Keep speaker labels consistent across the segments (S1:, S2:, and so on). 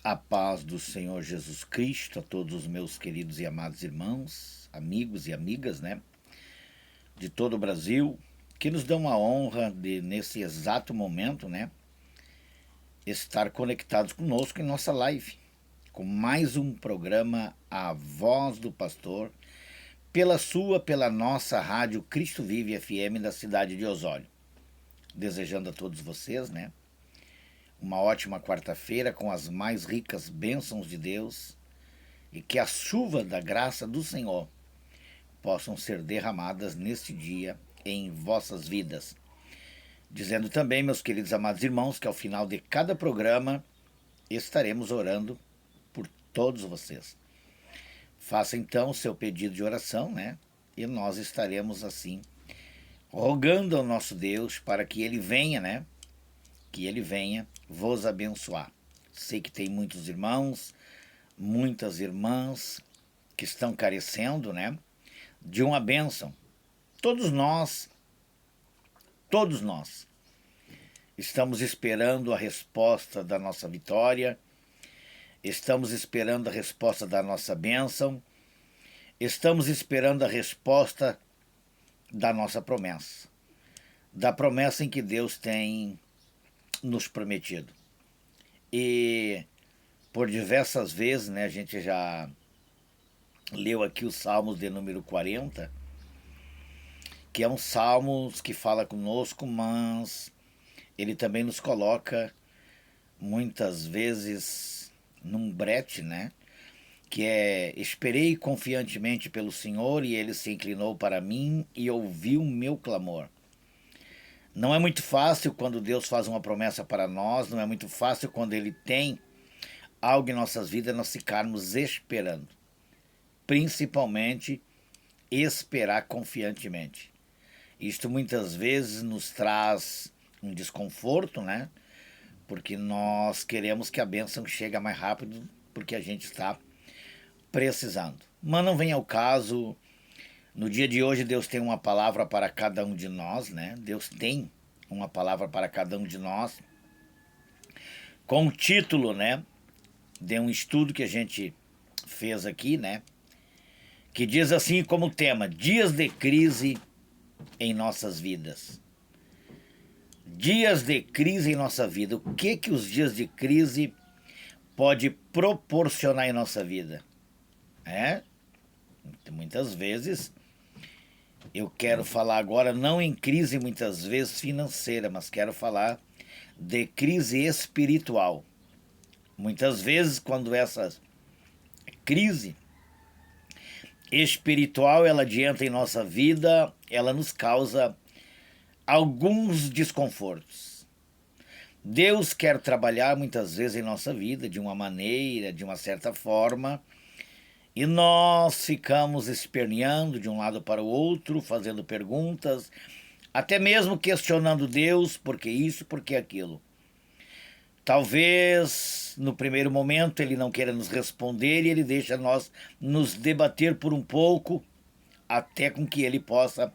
S1: A paz do Senhor Jesus Cristo a todos os meus queridos e amados irmãos, amigos e amigas, né? De todo o Brasil, que nos dão a honra de, nesse exato momento, né? Estar conectados conosco em nossa live, com mais um programa A Voz do Pastor, pela nossa rádio Cristo Vive FM da cidade de Osório. Desejando a todos vocês, né? Uma ótima quarta-feira com as mais ricas bênçãos de Deus e que a chuva da graça do Senhor possam ser derramadas neste dia em vossas vidas. Dizendo também, meus queridos amados irmãos, que ao final de cada programa estaremos orando por todos vocês. Faça então o seu pedido de oração, né? E nós estaremos assim rogando ao nosso Deus para que Ele venha, né? Que Ele venha vos abençoar. Sei que tem muitos irmãos, muitas irmãs que estão carecendo, né, de uma bênção. Todos nós estamos esperando a resposta da nossa vitória, estamos esperando a resposta da nossa bênção, estamos esperando a resposta da nossa promessa, da promessa em que Deus tem nos prometido. E por diversas vezes, né, a gente já leu aqui os Salmos de número 40, que é um salmo que fala conosco, mas ele também nos coloca muitas vezes num brete, né? Que é: esperei confiantemente pelo Senhor e ele se inclinou para mim e ouviu o meu clamor. Não é muito fácil quando Deus faz uma promessa para nós, não é muito fácil quando Ele tem algo em nossas vidas nós ficarmos esperando. Principalmente esperar confiantemente. Isto muitas vezes nos traz um desconforto, né? Porque nós queremos que a bênção chegue mais rápido porque a gente está precisando. Mas não vem ao caso. No dia de hoje, Deus tem uma palavra para cada um de nós, né? Deus tem uma palavra para cada um de nós, com o título, né, de um estudo que a gente fez aqui, né, que diz assim como tema: dias de crise em nossas vidas. Dias de crise em nossa vida. O que os dias de crise pode proporcionar em nossa vida? Muitas vezes eu quero falar agora não em crise muitas vezes financeira, mas quero falar de crise espiritual. Muitas vezes quando essa crise espiritual ela adianta em nossa vida, ela nos causa alguns desconfortos. Deus quer trabalhar muitas vezes em nossa vida de uma maneira, de uma certa forma, e nós ficamos esperneando de um lado para o outro, fazendo perguntas, até mesmo questionando Deus, por que isso, por que aquilo. Talvez no primeiro momento Ele não queira nos responder e Ele deixa nós nos debater por um pouco, até com que Ele possa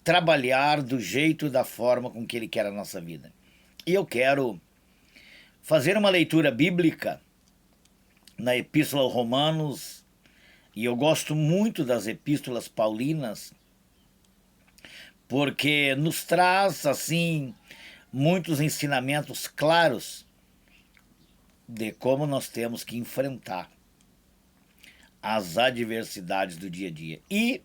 S1: trabalhar do jeito e da forma com que Ele quer a nossa vida. E eu quero fazer uma leitura bíblica na Epístola aos Romanos. E eu gosto muito das epístolas paulinas, porque nos traz, assim, muitos ensinamentos claros de como nós temos que enfrentar as adversidades do dia a dia. E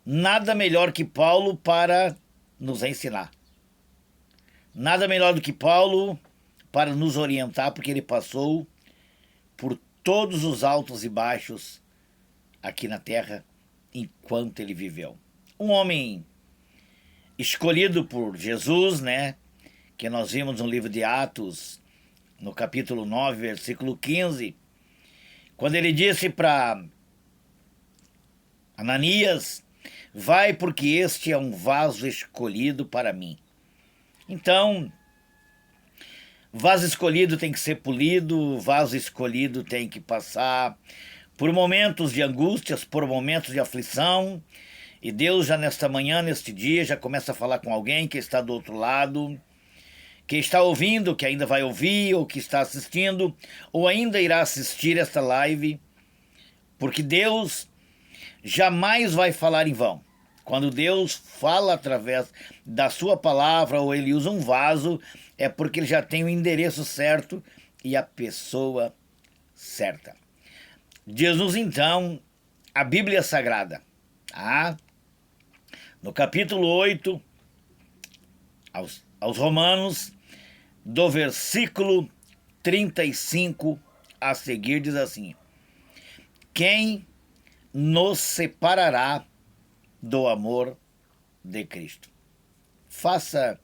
S1: nada melhor que Paulo para nos ensinar. Nada melhor do que Paulo para nos orientar, porque ele passou por todos os altos e baixos aqui na terra enquanto ele viveu. Um homem escolhido por Jesus, né? Que nós vimos no livro de Atos, no capítulo 9, versículo 15, quando ele disse para Ananias: vai, porque este é um vaso escolhido para mim. Então, vaso escolhido tem que ser polido, vaso escolhido tem que passar por momentos de angústias, por momentos de aflição. E Deus já nesta manhã, neste dia, já começa a falar com alguém que está do outro lado, que está ouvindo, que ainda vai ouvir, ou que está assistindo, ou ainda irá assistir esta live, porque Deus jamais vai falar em vão. Quando Deus fala através da sua palavra, ou ele usa um vaso, é porque ele já tem o endereço certo e a pessoa certa. Diz-nos então a Bíblia Sagrada, no capítulo 8, aos Romanos, do versículo 35 a seguir, diz assim: quem nos separará do amor de Cristo? Faça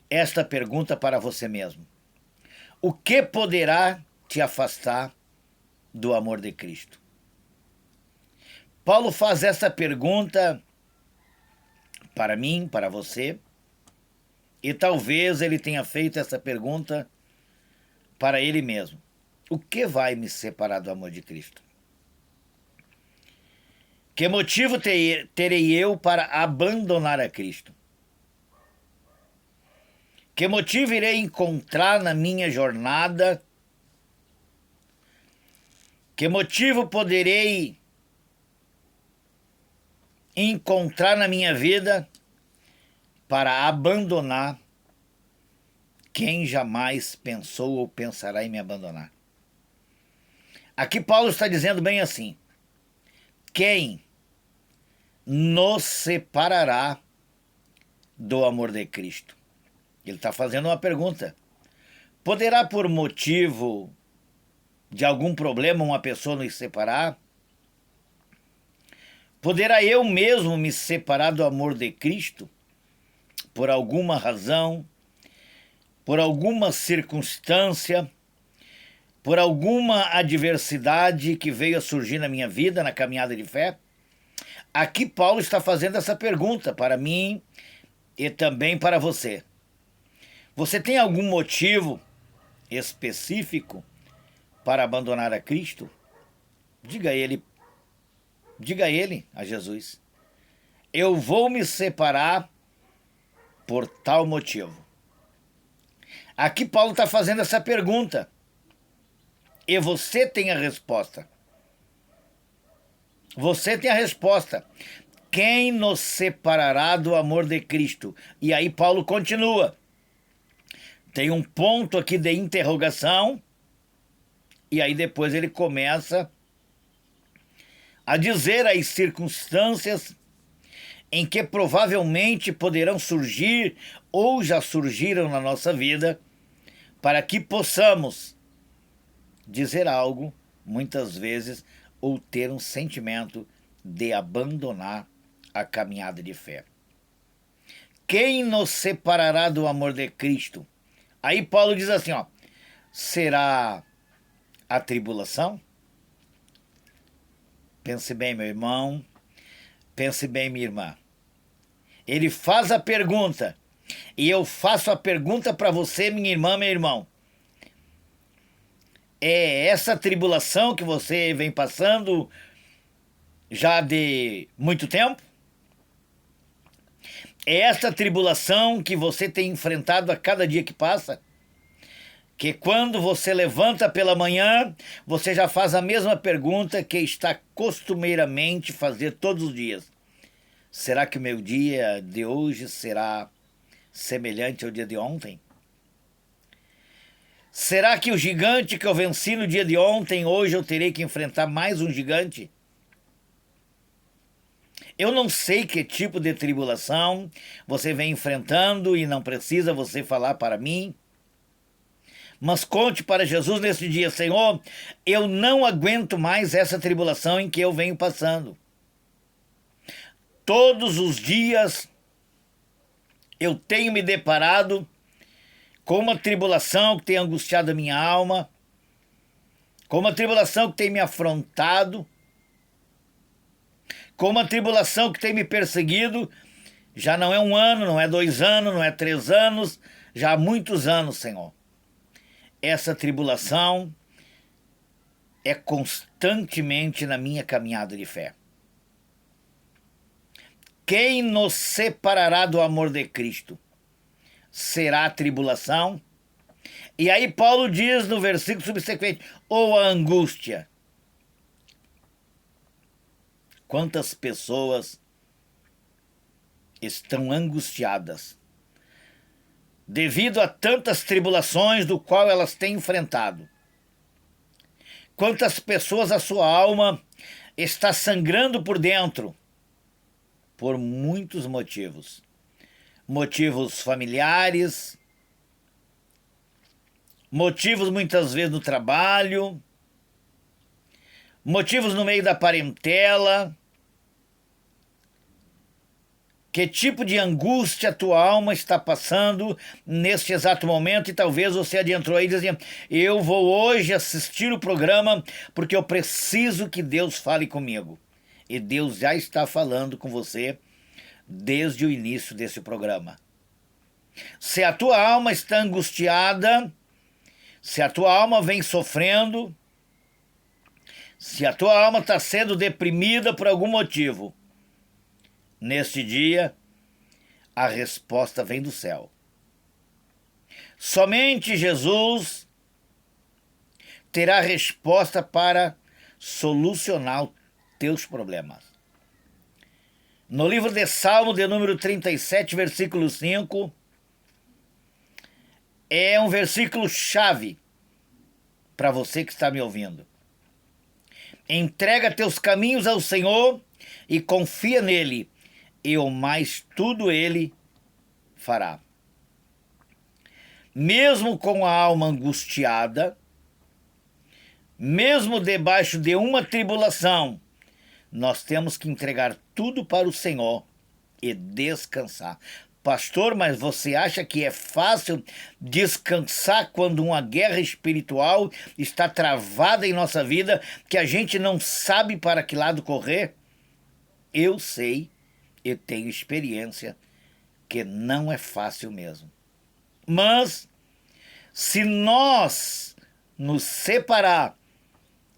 S1: esta pergunta para você mesmo. O que poderá te afastar do amor de Cristo? Paulo faz essa pergunta para mim, para você, e talvez ele tenha feito essa pergunta para ele mesmo. O que vai me separar do amor de Cristo? Que motivo terei eu para abandonar a Cristo? Que motivo irei encontrar na minha jornada? Que motivo poderei encontrar na minha vida para abandonar quem jamais pensou ou pensará em me abandonar? Aqui Paulo está dizendo bem assim: quem nos separará do amor de Cristo? Ele está fazendo uma pergunta. Poderá, por motivo de algum problema, uma pessoa nos separar? Poderá eu mesmo me separar do amor de Cristo? Por alguma razão, por alguma circunstância, por alguma adversidade que veio a surgir na minha vida, na caminhada de fé? Aqui Paulo está fazendo essa pergunta para mim e também para você. Você tem algum motivo específico para abandonar a Cristo? Diga a ele, a Jesus: eu vou me separar por tal motivo. Aqui Paulo está fazendo essa pergunta e você tem a resposta. Você tem a resposta. Quem nos separará do amor de Cristo? E aí Paulo continua. Tem um ponto aqui de interrogação, e aí depois ele começa a dizer as circunstâncias em que provavelmente poderão surgir ou já surgiram na nossa vida, para que possamos dizer algo, muitas vezes, ou ter um sentimento de abandonar a caminhada de fé. Quem nos separará do amor de Cristo? Aí Paulo diz assim, será a tribulação? Pense bem, meu irmão, pense bem, minha irmã. Ele faz a pergunta, e eu faço a pergunta para você, minha irmã, meu irmão. É essa tribulação que você vem passando já de muito tempo? É essa tribulação que você tem enfrentado a cada dia que passa? Que quando você levanta pela manhã, você já faz a mesma pergunta que está costumeiramente fazer todos os dias. Será que o meu dia de hoje será semelhante ao dia de ontem? Será que o gigante que eu venci no dia de ontem, hoje eu terei que enfrentar mais um gigante? Eu não sei que tipo de tribulação você vem enfrentando e não precisa você falar para mim. Mas conte para Jesus nesse dia: Senhor, eu não aguento mais essa tribulação em que eu venho passando. Todos os dias eu tenho me deparado com uma tribulação que tem angustiado a minha alma, com uma tribulação que tem me afrontado, com uma tribulação que tem me perseguido. Já não é 1 ano, não é 2 anos, não é 3 anos, já há muitos anos, Senhor. Essa tribulação é constantemente na minha caminhada de fé. Quem nos separará do amor de Cristo? será a tribulação. E aí Paulo diz no versículo subsequente, ou a angústia. Quantas pessoas estão angustiadas devido a tantas tribulações do qual elas têm enfrentado. Quantas pessoas a sua alma está sangrando por dentro por muitos motivos. Motivos familiares, motivos muitas vezes no trabalho, motivos no meio da parentela. Que tipo de angústia a tua alma está passando neste exato momento? E talvez você adentrou aí dizendo, eu vou hoje assistir o programa porque eu preciso que Deus fale comigo. E Deus já está falando com você desde o início desse programa. Se a tua alma está angustiada, se a tua alma vem sofrendo, se a tua alma está sendo deprimida por algum motivo, neste dia, a resposta vem do céu. Somente Jesus terá resposta para solucionar os teus problemas. No livro de Salmo, de número 37, versículo 5, é um versículo chave para você que está me ouvindo. Entrega teus caminhos ao Senhor e confia nele, e o mais tudo ele fará. Mesmo com a alma angustiada, mesmo debaixo de uma tribulação, nós temos que entregar tudo para o Senhor e descansar. Pastor, mas você acha que é fácil descansar quando uma guerra espiritual está travada em nossa vida, que a gente não sabe para que lado correr? Eu sei. Eu tenho experiência que não é fácil mesmo. Mas, se nós nos separar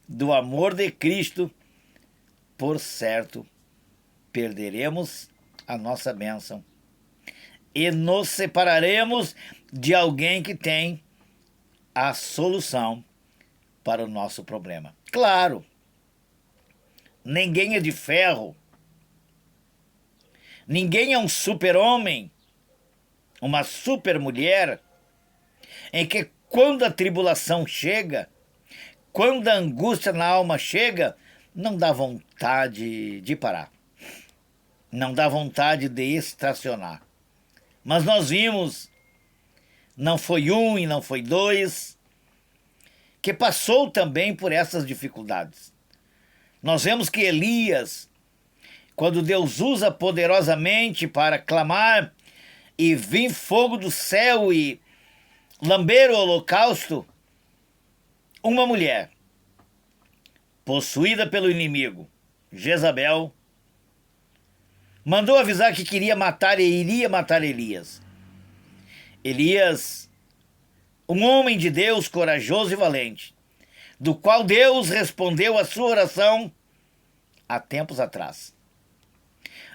S1: do amor de Cristo, por certo, perderemos a nossa bênção. E nos separaremos de alguém que tem a solução para o nosso problema. Claro, ninguém é de ferro. Ninguém é um super-homem, uma super-mulher, em que quando a tribulação chega, quando a angústia na alma chega, não dá vontade de parar. Não dá vontade de estacionar. Mas nós vimos, não foi um e não foi dois, que passou também por essas dificuldades. Nós vemos que Elias, quando Deus usa poderosamente para clamar e vir fogo do céu e lamber o holocausto, uma mulher possuída pelo inimigo, Jezabel, mandou avisar que queria matar e iria matar Elias. Elias, um homem de Deus corajoso e valente, do qual Deus respondeu a sua oração há tempos atrás.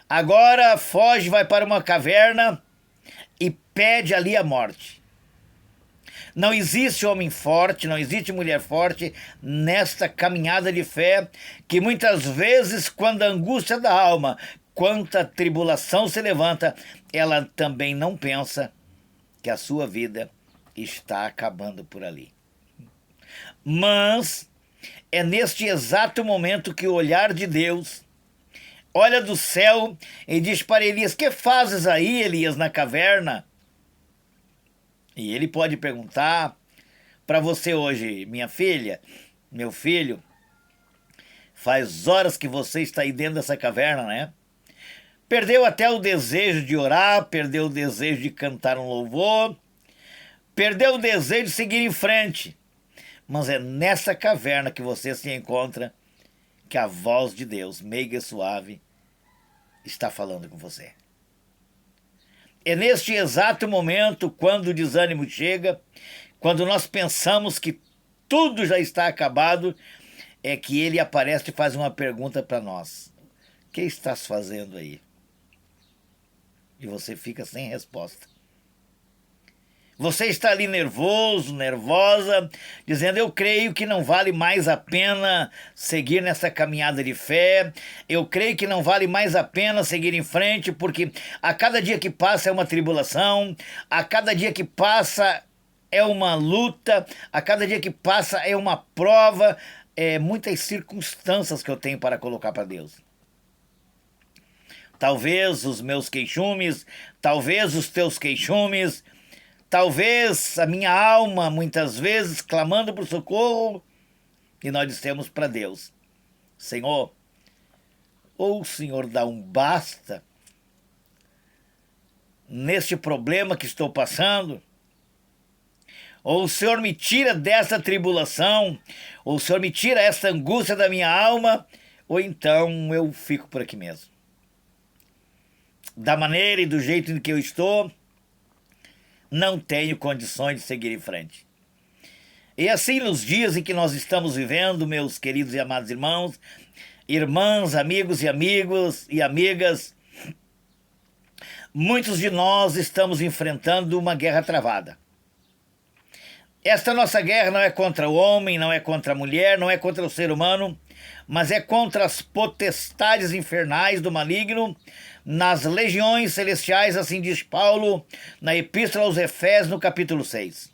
S1: Agora foge, vai para uma caverna e pede ali a morte. Não existe homem forte, não existe mulher forte nesta caminhada de fé, que muitas vezes, quando a angústia da alma, quando a tribulação se levanta, ela também não pensa que a sua vida está acabando por ali. Mas é neste exato momento que o olhar de Deus olha do céu e diz para Elias, que fazes aí, Elias, na caverna? E ele pode perguntar para você hoje, minha filha, meu filho, faz horas que você está aí dentro dessa caverna, né? Perdeu até o desejo de orar, perdeu o desejo de cantar um louvor, perdeu o desejo de seguir em frente. Mas é nessa caverna que você se encontra que a voz de Deus, meiga e suave, está falando com você. É neste exato momento, quando o desânimo chega, quando nós pensamos que tudo já está acabado, é que ele aparece e faz uma pergunta para nós. O que estás fazendo aí? E você fica sem resposta. Você está ali nervoso, nervosa, dizendo: eu creio que não vale mais a pena seguir nessa caminhada de fé, eu creio que não vale mais a pena seguir em frente, porque a cada dia que passa é uma tribulação, a cada dia que passa é uma luta, a cada dia que passa é uma prova, muitas circunstâncias que eu tenho para colocar para Deus. Talvez os meus queixumes, talvez os teus queixumes, talvez a minha alma, muitas vezes, clamando por socorro, e nós dissemos para Deus: Senhor, ou o Senhor dá um basta neste problema que estou passando, ou o Senhor me tira dessa tribulação, ou o Senhor me tira essa angústia da minha alma, ou então eu fico por aqui mesmo. Da maneira e do jeito em que eu estou, não tenho condições de seguir em frente. E assim, nos dias em que nós estamos vivendo, meus queridos e amados irmãos, irmãs, amigos e amigas, muitos de nós estamos enfrentando uma guerra travada. Esta nossa guerra não é contra o homem, não é contra a mulher, não é contra o ser humano, mas é contra as potestades infernais do maligno, nas legiões celestiais, assim diz Paulo, na Epístola aos Efésios, no capítulo 6.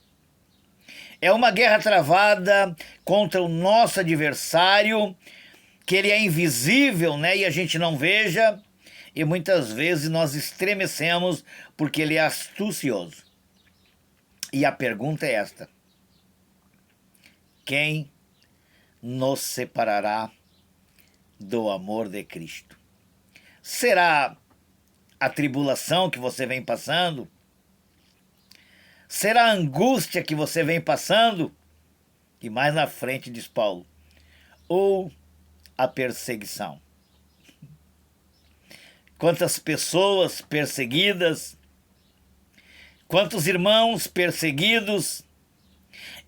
S1: É uma guerra travada contra o nosso adversário, que ele é invisível, né, e a gente não veja, e muitas vezes nós estremecemos porque ele é astucioso. E a pergunta é esta: quem nos separará do amor de Cristo? Será a tribulação que você vem passando? Será a angústia que você vem passando? E mais na frente diz Paulo: ou a perseguição? Quantas pessoas perseguidas, quantos irmãos perseguidos,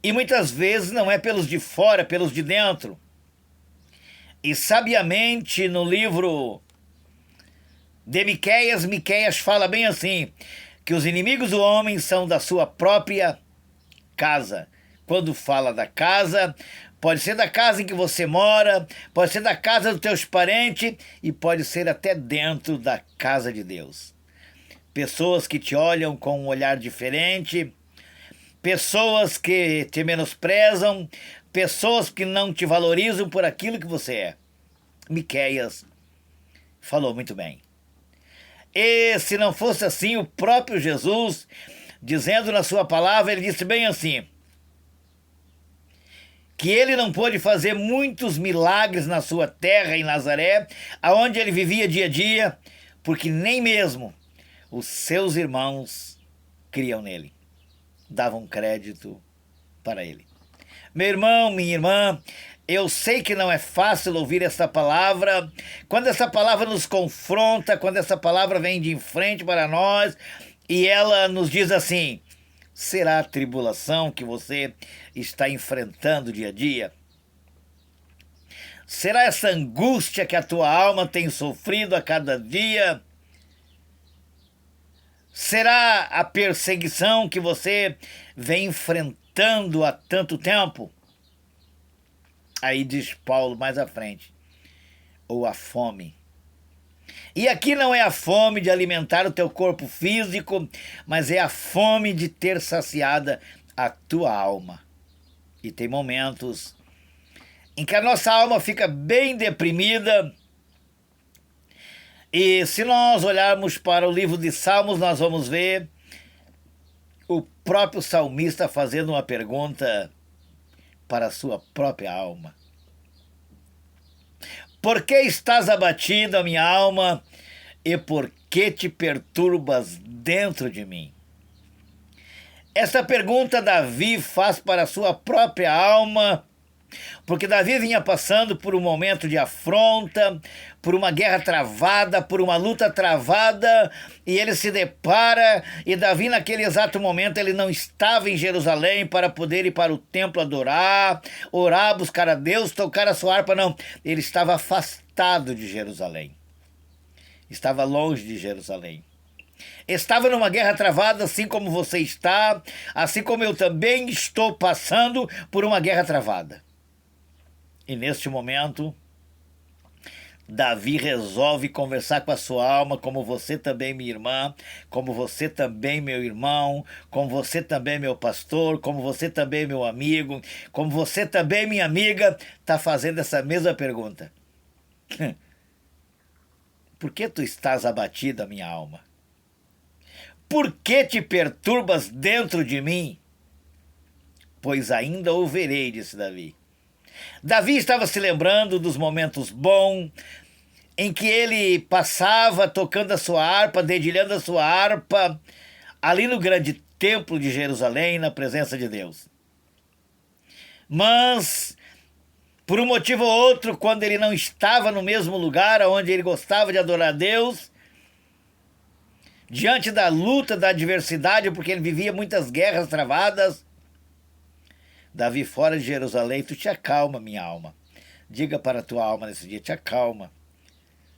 S1: e muitas vezes não é pelos de fora, é pelos de dentro. E sabiamente no livro de Miqueias fala bem assim, que os inimigos do homem são da sua própria casa. Quando fala da casa, pode ser da casa em que você mora, pode ser da casa dos teus parentes e pode ser até dentro da casa de Deus. Pessoas que te olham com um olhar diferente, pessoas que te menosprezam, pessoas que não te valorizam por aquilo que você é. Miqueias falou muito bem. E se não fosse assim, o próprio Jesus, dizendo na sua palavra, ele disse bem assim, que ele não pôde fazer muitos milagres na sua terra em Nazaré, aonde ele vivia dia a dia, porque nem mesmo os seus irmãos criam nele, davam crédito para ele. Meu irmão, minha irmã, eu sei que não é fácil ouvir essa palavra, quando essa palavra nos confronta, quando essa palavra vem de frente para nós, e ela nos diz assim: será a tribulação que você está enfrentando dia a dia? Será essa angústia que a tua alma tem sofrido a cada dia? Será a perseguição que você vem enfrentando há tanto tempo? Aí diz Paulo mais à frente: ou a fome. E aqui não é a fome de alimentar o teu corpo físico, mas é a fome de ter saciada a tua alma. E tem momentos em que a nossa alma fica bem deprimida. E se nós olharmos para o livro de Salmos, nós vamos ver o próprio salmista fazendo uma pergunta para a sua própria alma: por que estás abatida, minha alma, e por que te perturbas dentro de mim? Essa pergunta Davi faz para a sua própria alma, porque Davi vinha passando por um momento de afronta, por uma guerra travada, por uma luta travada, e ele se depara, e Davi naquele exato momento ele não estava em Jerusalém para poder ir para o templo adorar, orar, buscar a Deus, tocar a sua harpa, não. Ele estava afastado de Jerusalém, estava longe de Jerusalém. Estava numa guerra travada, assim como você está, assim como eu também estou passando por uma guerra travada. E neste momento, Davi resolve conversar com a sua alma, como você também, minha irmã, como você também, meu irmão, como você também, meu pastor, como você também, meu amigo, como você também, minha amiga, está fazendo essa mesma pergunta. Por que tu estás abatida, minha alma? Por que te perturbas dentro de mim? Pois ainda o verei, disse Davi. Davi estava se lembrando dos momentos bons em que ele passava tocando a sua harpa, dedilhando a sua harpa, ali no grande templo de Jerusalém, na presença de Deus. Mas, por um motivo ou outro, quando ele não estava no mesmo lugar onde ele gostava de adorar a Deus, diante da luta, da adversidade, porque ele vivia muitas guerras travadas, Davi, fora de Jerusalém, tu te acalma, minha alma. Diga para a tua alma nesse dia, te acalma,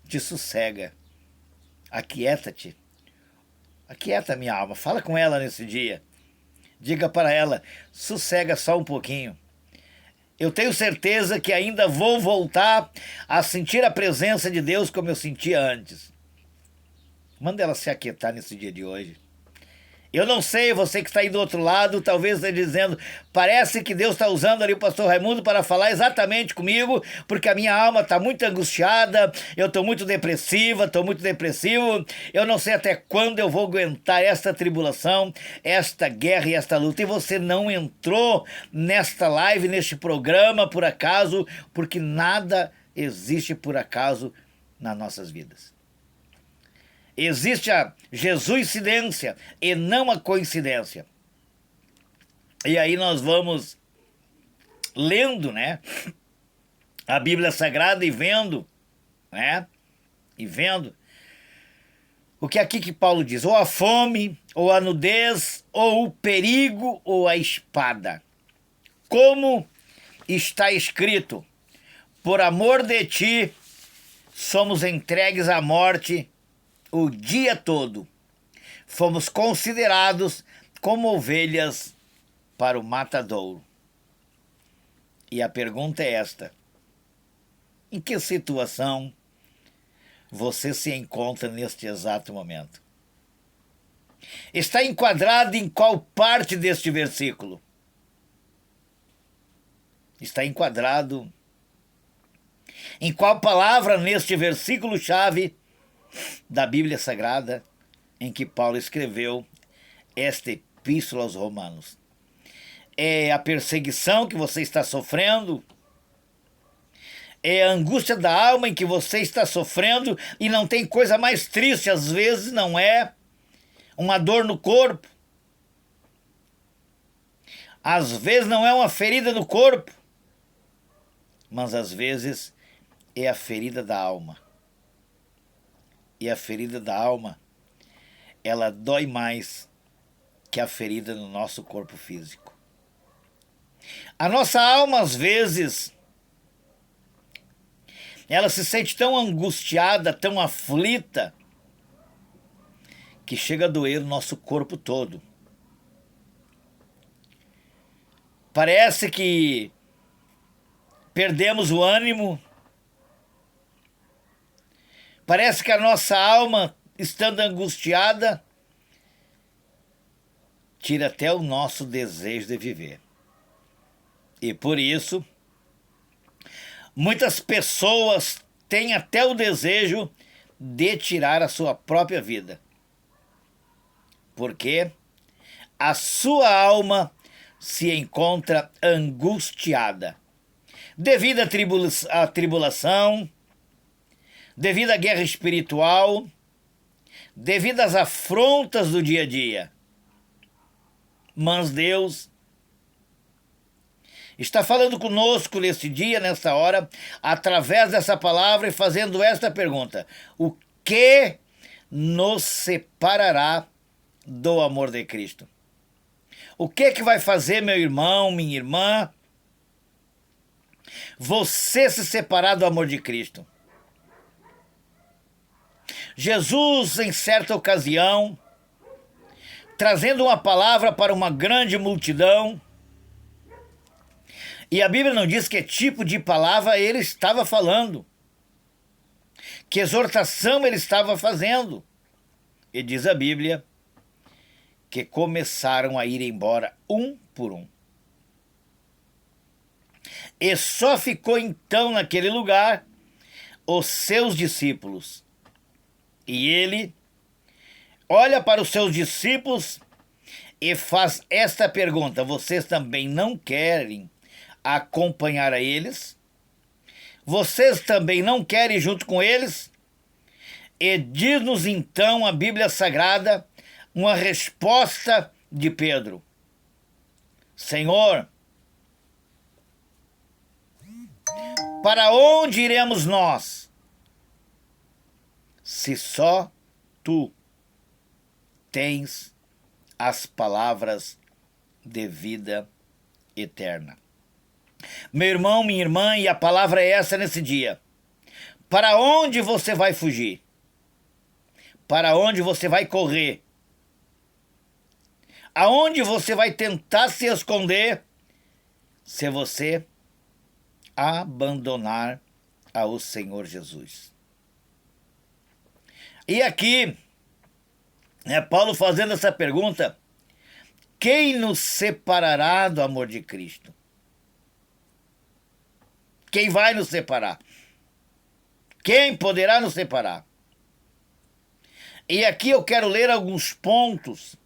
S1: te sossega, aquieta-te. Aquieta, minha alma, fala com ela nesse dia. Diga para ela, sossega só um pouquinho. Eu tenho certeza que ainda vou voltar a sentir a presença de Deus como eu sentia antes. Manda ela se aquietar nesse dia de hoje. Eu não sei, você que está aí do outro lado, talvez esteja dizendo, parece que Deus está usando ali o pastor Raimundo para falar exatamente comigo, porque a minha alma está muito angustiada, eu estou muito depressiva, estou muito depressivo, eu não sei até quando eu vou aguentar esta tribulação, esta guerra e esta luta. E você não entrou nesta live, neste programa, por acaso, porque nada existe por acaso nas nossas vidas. Existe a Jesuicidência e não a coincidência. E aí nós vamos lendo, né, a Bíblia Sagrada e vendo, né, o que aqui que Paulo diz, ou a fome, ou a nudez, ou o perigo, ou a espada. Como está escrito, por amor de ti, somos entregues à morte o dia todo. Fomos considerados como ovelhas para o matadouro. E a pergunta é esta: em que situação você se encontra neste exato momento? Está enquadrado em qual parte deste versículo? Está enquadrado em qual palavra neste versículo-chave da Bíblia Sagrada em que Paulo escreveu esta epístola aos Romanos? É a perseguição que você está sofrendo? É a angústia da alma em que você está sofrendo e não tem coisa mais triste, às vezes não é uma dor no corpo, às vezes não é uma ferida no corpo, mas às vezes é a ferida da alma. E a ferida da alma, ela dói mais que a ferida no nosso corpo físico. A nossa alma, às vezes, ela se sente tão angustiada, tão aflita, que chega a doer o nosso corpo todo. Parece que perdemos o ânimo. Parece que a nossa alma, estando angustiada, tira até o nosso desejo de viver. E por isso, muitas pessoas têm até o desejo de tirar a sua própria vida. Porque a sua alma se encontra angustiada devido à tribulação, devido à guerra espiritual, devido às afrontas do dia a dia. Mas Deus está falando conosco nesse dia, nessa hora, através dessa palavra e fazendo esta pergunta: o que nos separará do amor de Cristo? O que vai fazer, meu irmão, minha irmã, você se separar do amor de Cristo? Jesus, em certa ocasião, trazendo uma palavra para uma grande multidão, e a Bíblia não diz que tipo de palavra ele estava falando, que exortação ele estava fazendo. E diz a Bíblia que começaram a ir embora um por um. E só ficou então naquele lugar os seus discípulos. E ele olha para os seus discípulos e faz esta pergunta: vocês também não querem acompanhar a eles? Vocês também não querem ir junto com eles? E diz-nos então a Bíblia Sagrada uma resposta de Pedro: Senhor, para onde iremos nós, se só tu tens as palavras de vida eterna? Meu irmão, minha irmã, e a palavra é essa nesse dia: para onde você vai fugir? Para onde você vai correr? Aonde você vai tentar se esconder se você abandonar ao Senhor Jesus? E aqui, Paulo fazendo essa pergunta: quem nos separará do amor de Cristo? Quem vai nos separar? Quem poderá nos separar? E aqui eu quero ler alguns pontos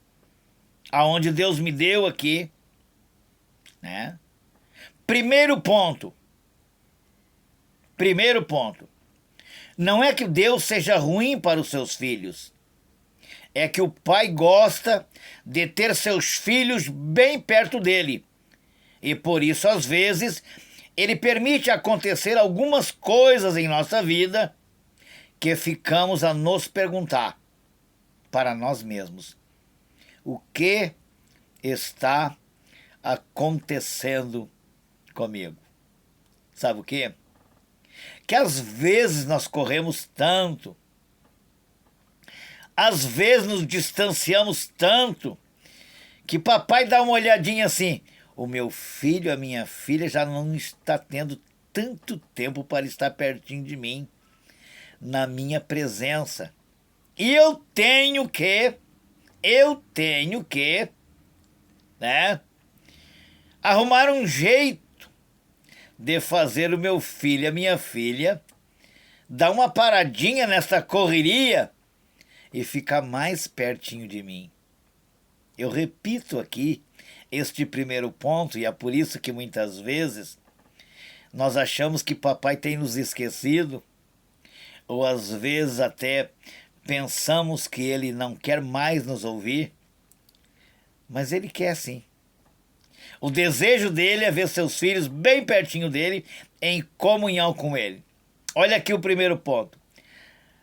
S1: aonde Deus me deu aqui, né? Primeiro ponto. Não é que Deus seja ruim para os seus filhos. É que o pai gosta de ter seus filhos bem perto dele. E por isso, às vezes, ele permite acontecer algumas coisas em nossa vida que ficamos a nos perguntar para nós mesmos: o que está acontecendo comigo? Sabe o quê? Que às vezes nós corremos tanto, às vezes nos distanciamos tanto, que papai dá uma olhadinha assim: o meu filho, a minha filha já não está tendo tanto tempo para estar pertinho de mim, na minha presença. E eu tenho que, né, arrumar um jeito de fazer o meu filho, a minha filha, dar uma paradinha nessa correria e ficar mais pertinho de mim. Eu repito aqui este primeiro ponto, e é por isso que muitas vezes nós achamos que papai tem nos esquecido, ou às vezes até pensamos que ele não quer mais nos ouvir, mas ele quer sim. O desejo dele é ver seus filhos bem pertinho dele, em comunhão com ele. Olha aqui o primeiro ponto.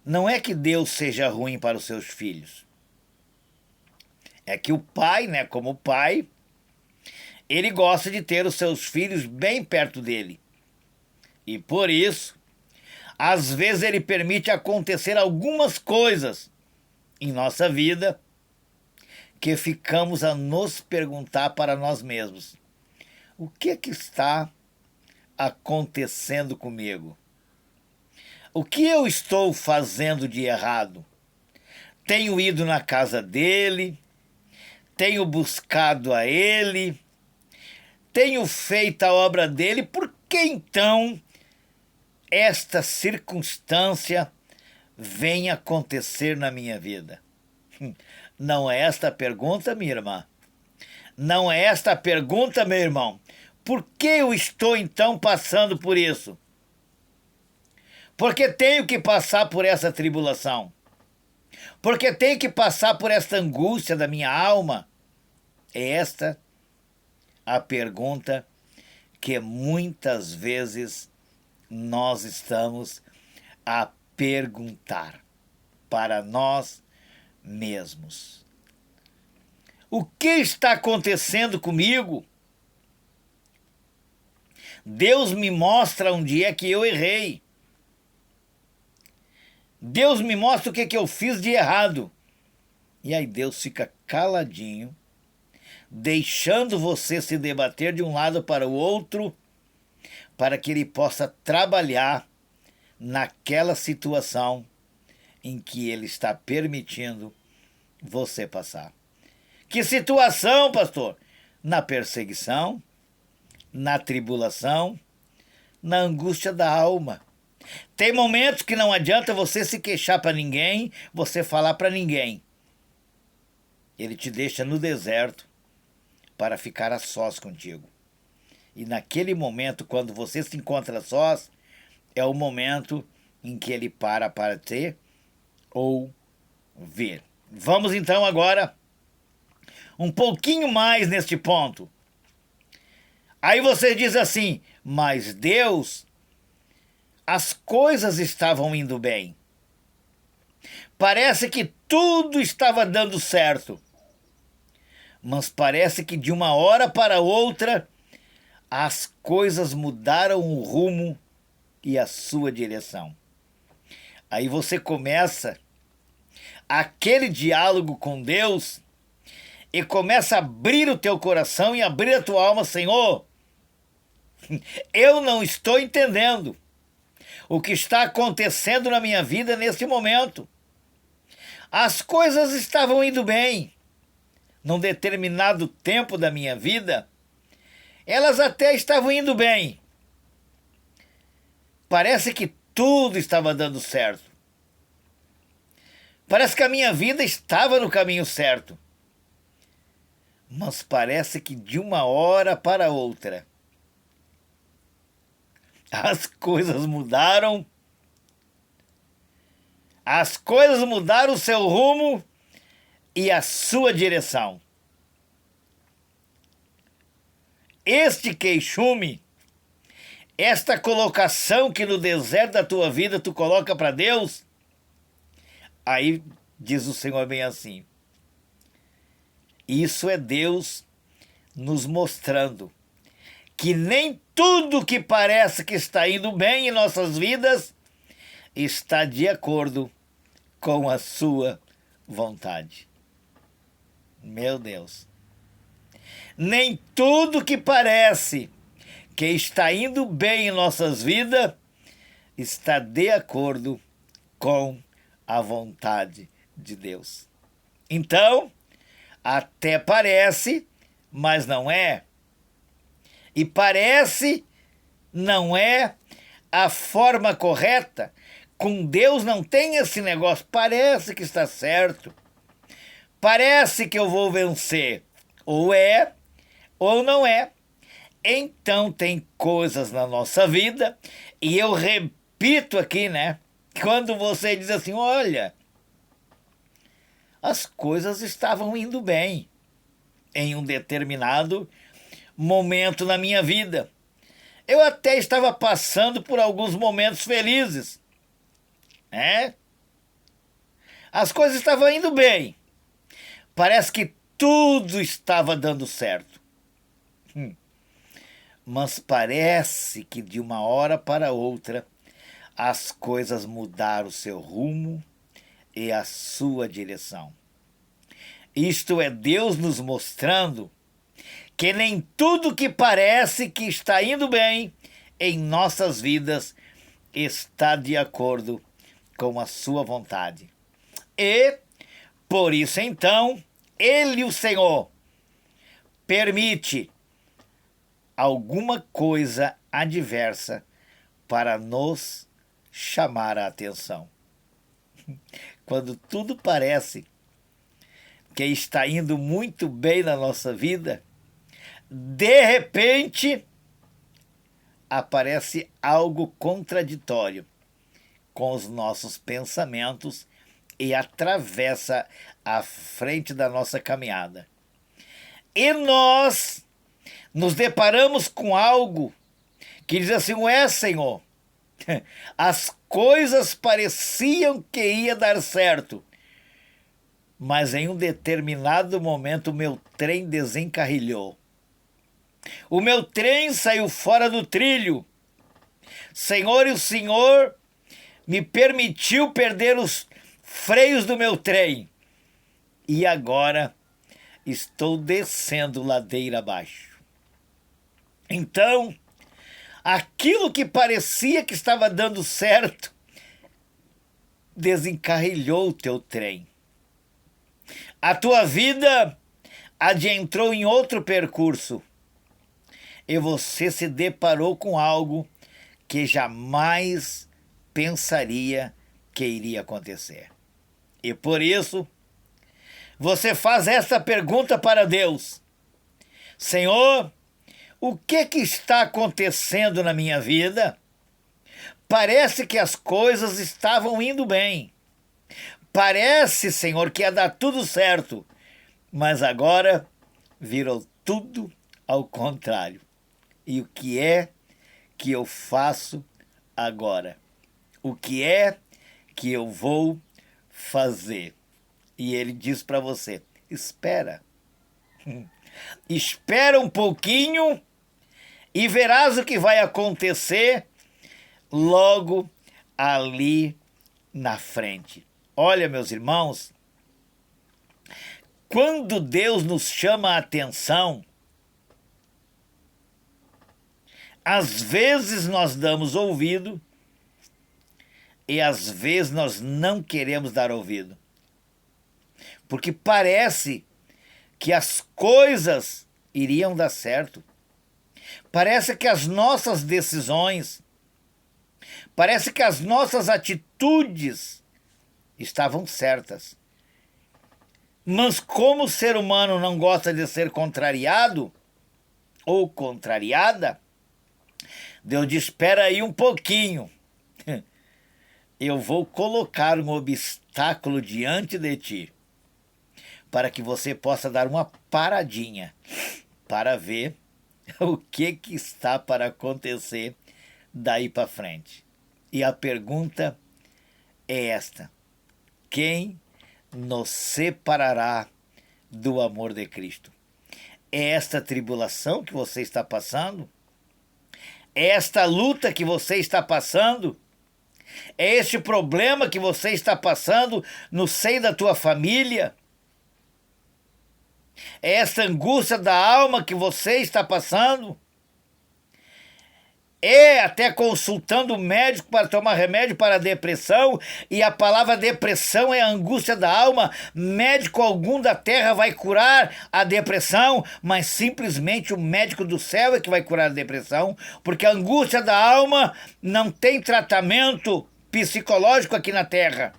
S1: Não é que Deus seja ruim para os seus filhos. É que o pai, né, como pai, ele gosta de ter os seus filhos bem perto dele. E por isso, às vezes ele permite acontecer algumas coisas em nossa vida que ficamos a nos perguntar para nós mesmos: o que está acontecendo comigo? O que eu estou fazendo de errado? Tenho ido na casa dele? Tenho buscado a ele? Tenho feito a obra dele? Por que então esta circunstância vem acontecer na minha vida? Não é esta a pergunta, minha irmã? Não é esta a pergunta, meu irmão? Por que eu estou então passando por isso? Porque tenho que passar por essa tribulação? Porque tenho que passar por esta angústia da minha alma? É esta a pergunta que muitas vezes nós estamos a perguntar para nós mesmos. O que está acontecendo comigo? Deus me mostra onde é que eu errei. Deus me mostra o que eu fiz de errado. E aí Deus fica caladinho, deixando você se debater de um lado para o outro, para que Ele possa trabalhar naquela situação em que Ele está permitindo você passar. Que situação, pastor? Na perseguição, na tribulação, na angústia da alma. Tem momentos que não adianta você se queixar para ninguém, você falar para ninguém. Ele te deixa no deserto para ficar a sós contigo. E naquele momento, quando você se encontra a sós, é o momento em que ele para te ouvir. Vamos então agora um pouquinho mais neste ponto. Aí você diz assim, mas Deus, as coisas estavam indo bem. Parece que tudo estava dando certo. Mas parece que de uma hora para outra, as coisas mudaram o rumo e a sua direção. Aí você começa aquele diálogo com Deus e começa a abrir o teu coração e abrir a tua alma. Senhor, eu não estou entendendo o que está acontecendo na minha vida nesse momento. As coisas estavam indo bem. Num determinado tempo da minha vida, elas até estavam indo bem. Parece que tudo estava dando certo. Parece que a minha vida estava no caminho certo. Mas parece que de uma hora para outra, as coisas mudaram. As coisas mudaram o seu rumo e a sua direção. Este queixume, esta colocação que no deserto da tua vida tu coloca para Deus, aí diz o Senhor bem assim, isso é Deus nos mostrando que nem tudo que parece que está indo bem em nossas vidas está de acordo com a sua vontade. Meu Deus. Nem tudo que parece que está indo bem em nossas vidas está de acordo com a vontade de Deus. Então, até parece, mas não é. E parece não é a forma correta. Com Deus não tem esse negócio. Parece que está certo. Parece que eu vou vencer. Ou é, ou não é. Então tem coisas na nossa vida, e eu repito aqui, né? Quando você diz assim, olha, as coisas estavam indo bem em um determinado momento na minha vida. Eu até estava passando por alguns momentos felizes, né? As coisas estavam indo bem. Parece que tudo estava dando certo. Mas parece que de uma hora para outra as coisas mudaram o seu rumo e a sua direção. Isto é Deus nos mostrando que nem tudo que parece que está indo bem em nossas vidas está de acordo com a sua vontade. E, por isso então, Ele, o Senhor, permite alguma coisa adversa para nos chamar a atenção. Quando tudo parece que está indo muito bem na nossa vida, de repente aparece algo contraditório com os nossos pensamentos e atravessa a frente da nossa caminhada. E nós nos deparamos com algo que diz assim, ué, Senhor, as coisas pareciam que ia dar certo, mas em um determinado momento o meu trem desencarrilhou. O meu trem saiu fora do trilho. Senhor, e o Senhor me permitiu perder os freios do meu trem. E agora estou descendo ladeira abaixo. Então, aquilo que parecia que estava dando certo, desencarrilhou o teu trem. A tua vida adentrou em outro percurso e você se deparou com algo que jamais pensaria que iria acontecer. E por isso, você faz esta pergunta para Deus: Senhor, o que está acontecendo na minha vida? Parece que as coisas estavam indo bem. Parece, Senhor, que ia dar tudo certo, mas agora virou tudo ao contrário. E o que é que eu faço agora? O que é que eu vou fazer? E ele diz para você: espera. Espera um pouquinho e verás o que vai acontecer logo ali na frente. Olha, meus irmãos, quando Deus nos chama a atenção, às vezes nós damos ouvido e às vezes nós não queremos dar ouvido. Porque parece que as coisas iriam dar certo. Parece que as nossas decisões, parece que as nossas atitudes estavam certas. Mas como o ser humano não gosta de ser contrariado ou contrariada, Deus diz: espera aí um pouquinho. Eu vou colocar um obstáculo diante de ti, para que você possa dar uma paradinha para ver o que está para acontecer daí para frente. E a pergunta é esta: quem nos separará do amor de Cristo? É esta tribulação que você está passando? É esta luta que você está passando? É este problema que você está passando no seio da tua família? É esta angústia da alma que você está passando? É até consultando o médico para tomar remédio para a depressão, e a palavra depressão é a angústia da alma. Médico algum da terra vai curar a depressão, mas simplesmente o médico do céu é que vai curar a depressão, porque a angústia da alma não tem tratamento psicológico aqui na terra,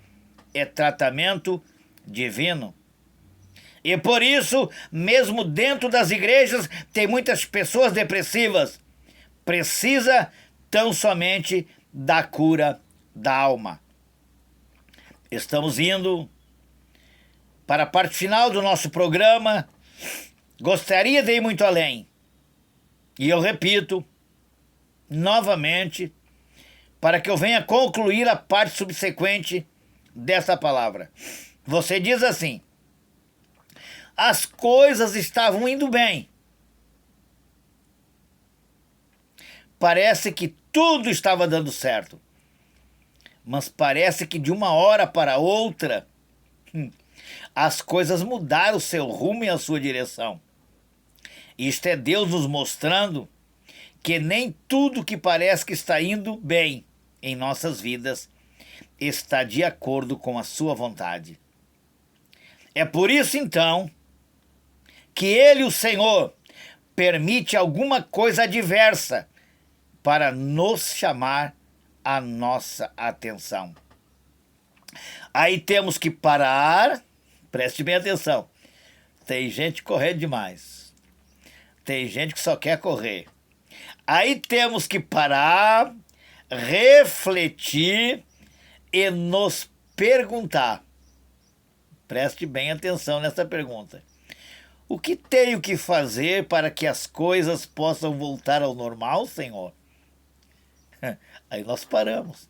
S1: é tratamento divino. E por isso, mesmo dentro das igrejas, tem muitas pessoas depressivas. Precisa tão somente da cura da alma. Estamos indo para a parte final do nosso programa. Gostaria de ir muito além. E eu repito novamente, para que eu venha concluir a parte subsequente dessa palavra. Você diz assim: as coisas estavam indo bem. Parece que tudo estava dando certo. Mas parece que de uma hora para outra, as coisas mudaram o seu rumo e a sua direção. Isto é Deus nos mostrando que nem tudo que parece que está indo bem em nossas vidas está de acordo com a sua vontade. É por isso, então, que Ele, o Senhor, permite alguma coisa adversa para nos chamar a nossa atenção. Aí temos que parar, preste bem atenção. Tem gente correndo demais. Tem gente que só quer correr. Aí temos que parar, refletir e nos perguntar. Preste bem atenção nessa pergunta. O que tenho que fazer para que as coisas possam voltar ao normal, Senhor? Aí nós paramos.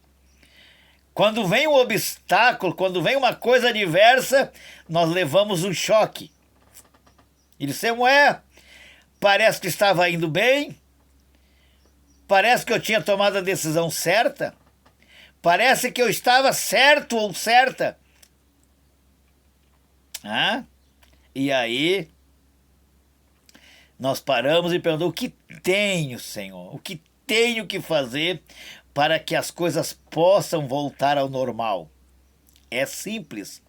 S1: Quando vem um obstáculo, quando vem uma coisa adversa, nós levamos um choque. E dissemos: parece que estava indo bem, parece que eu tinha tomado a decisão certa, Parece que eu estava certo ou certa. E aí, nós paramos e perguntamos: o que tenho, Senhor? O que tenho que fazer para que as coisas possam voltar ao normal? É simples.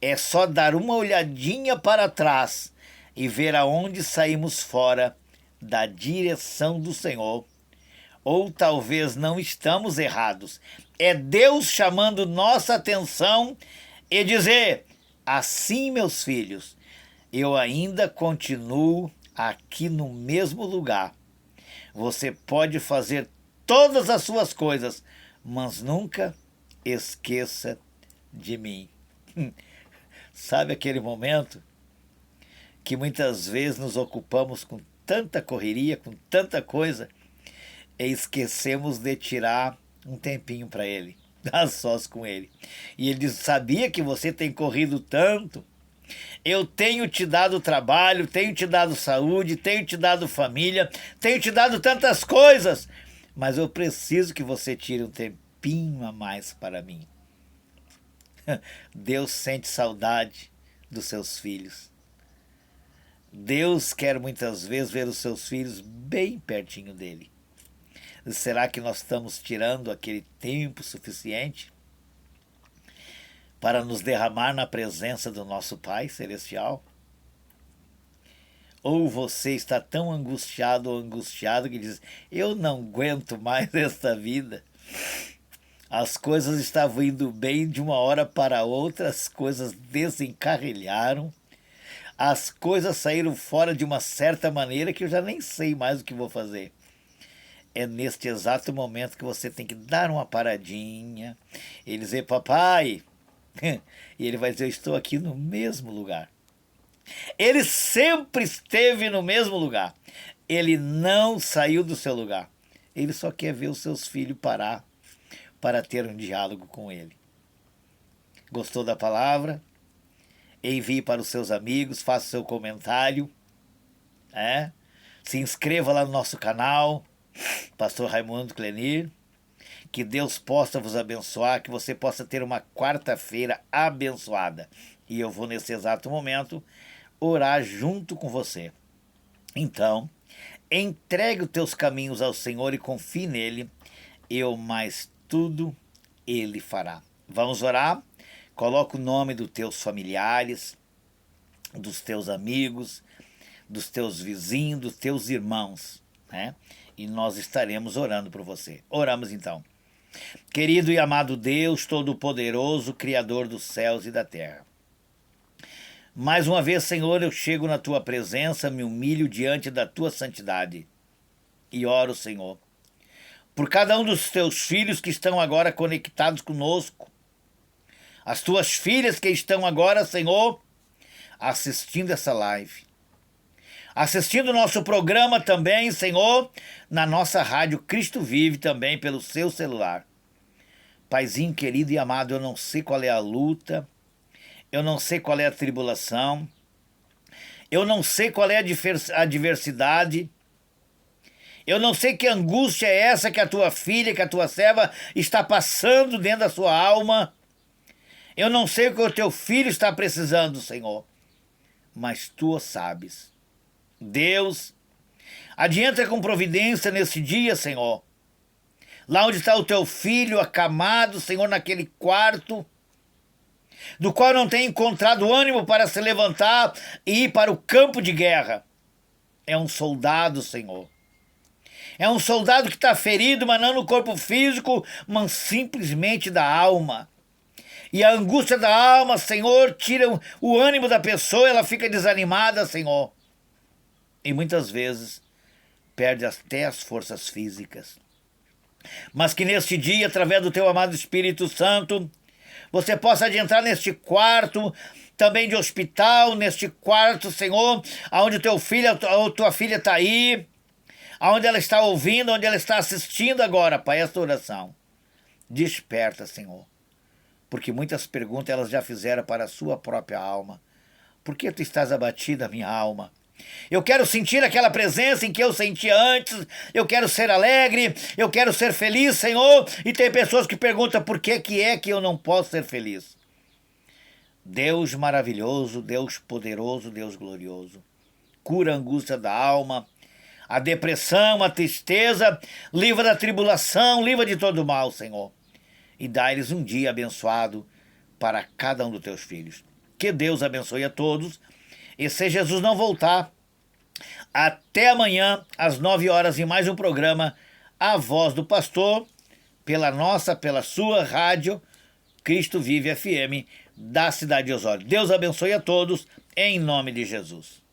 S1: É só dar uma olhadinha para trás e ver aonde saímos fora da direção do Senhor. Ou talvez não estamos errados. É Deus chamando nossa atenção e dizer: assim, meus filhos, eu ainda continuo aqui no mesmo lugar. Você pode fazer todas as suas coisas, mas nunca esqueça de mim. Sabe aquele momento que muitas vezes nos ocupamos com tanta correria, com tanta coisa, e esquecemos de tirar um tempinho para ele, a sós com ele. E ele diz: sabia que você tem corrido tanto? Eu tenho te dado trabalho, tenho te dado saúde, tenho te dado família, tenho te dado tantas coisas, mas eu preciso que você tire um tempinho a mais para mim. Deus sente saudade dos seus filhos. Deus quer muitas vezes ver os seus filhos bem pertinho dele. Será que nós estamos tirando aquele tempo suficiente para nos derramar na presença do nosso Pai Celestial? Ou você está tão angustiado ou angustiado que diz: eu não aguento mais esta vida. As coisas estavam indo bem de uma hora para outra, as coisas desencarrilharam, as coisas saíram fora de uma certa maneira que eu já nem sei mais o que vou fazer. É neste exato momento que você tem que dar uma paradinha e dizer: papai, e ele vai dizer: eu estou aqui no mesmo lugar. Ele sempre esteve no mesmo lugar. Ele não saiu do seu lugar. Ele só quer ver os seus filhos parar para ter um diálogo com ele. Gostou da palavra? Envie para os seus amigos, faça seu comentário. Se inscreva lá no nosso canal, Pastor Raimundo Clenir. Que Deus possa vos abençoar, que você possa ter uma quarta-feira abençoada. E eu vou, nesse exato momento, orar junto com você. Então, entregue os teus caminhos ao Senhor e confie nele, mais tudo ele fará. Vamos orar? Coloca o nome dos teus familiares, dos teus amigos, dos teus vizinhos, dos teus irmãos, E nós estaremos orando por você. Oramos então. Querido e amado Deus Todo-Poderoso, Criador dos céus e da terra. Mais uma vez, Senhor, eu chego na Tua presença, me humilho diante da Tua santidade. E oro, Senhor, por cada um dos Teus filhos que estão agora conectados conosco. As Tuas filhas que estão agora, Senhor, assistindo essa live. Assistindo o nosso programa também, Senhor, na nossa rádio Cristo Vive também pelo seu celular. Paizinho querido e amado, eu não sei qual é a luta, eu não sei qual é a tribulação, eu não sei qual é a adversidade, eu não sei que angústia é essa que a tua filha, que a tua serva está passando dentro da sua alma. Eu não sei o que o teu filho está precisando, Senhor, mas tu sabes. Deus, adianta com providência nesse dia, Senhor. Lá onde está o teu filho acamado, Senhor, naquele quarto, do qual não tem encontrado ânimo para se levantar e ir para o campo de guerra. É um soldado, Senhor. É um soldado que está ferido, mas não no corpo físico, mas simplesmente da alma. E a angústia da alma, Senhor, tira o ânimo da pessoa, ela fica desanimada, Senhor. E muitas vezes perde até as forças físicas. Mas que neste dia, através do teu amado Espírito Santo, você possa adentrar neste quarto, também de hospital, neste quarto, Senhor, onde teu filho ou tua filha está aí, onde ela está ouvindo, onde ela está assistindo agora, Pai, esta oração. Desperta, Senhor, porque muitas perguntas elas já fizeram para a sua própria alma. Por que tu estás abatida, minha alma? Eu quero sentir aquela presença em que eu sentia antes. Eu quero ser alegre. Eu quero ser feliz, Senhor. E tem pessoas que perguntam por que é que eu não posso ser feliz. Deus maravilhoso, Deus poderoso, Deus glorioso. Cura a angústia da alma, a depressão, a tristeza. Livra da tribulação, livra de todo mal, Senhor. E dá-lhes um dia abençoado para cada um dos teus filhos. Que Deus abençoe a todos. E se Jesus não voltar, até amanhã, às 9 horas, em mais um programa, A Voz do Pastor, pela sua rádio, Cristo Vive FM, da cidade de Osório. Deus abençoe a todos, em nome de Jesus.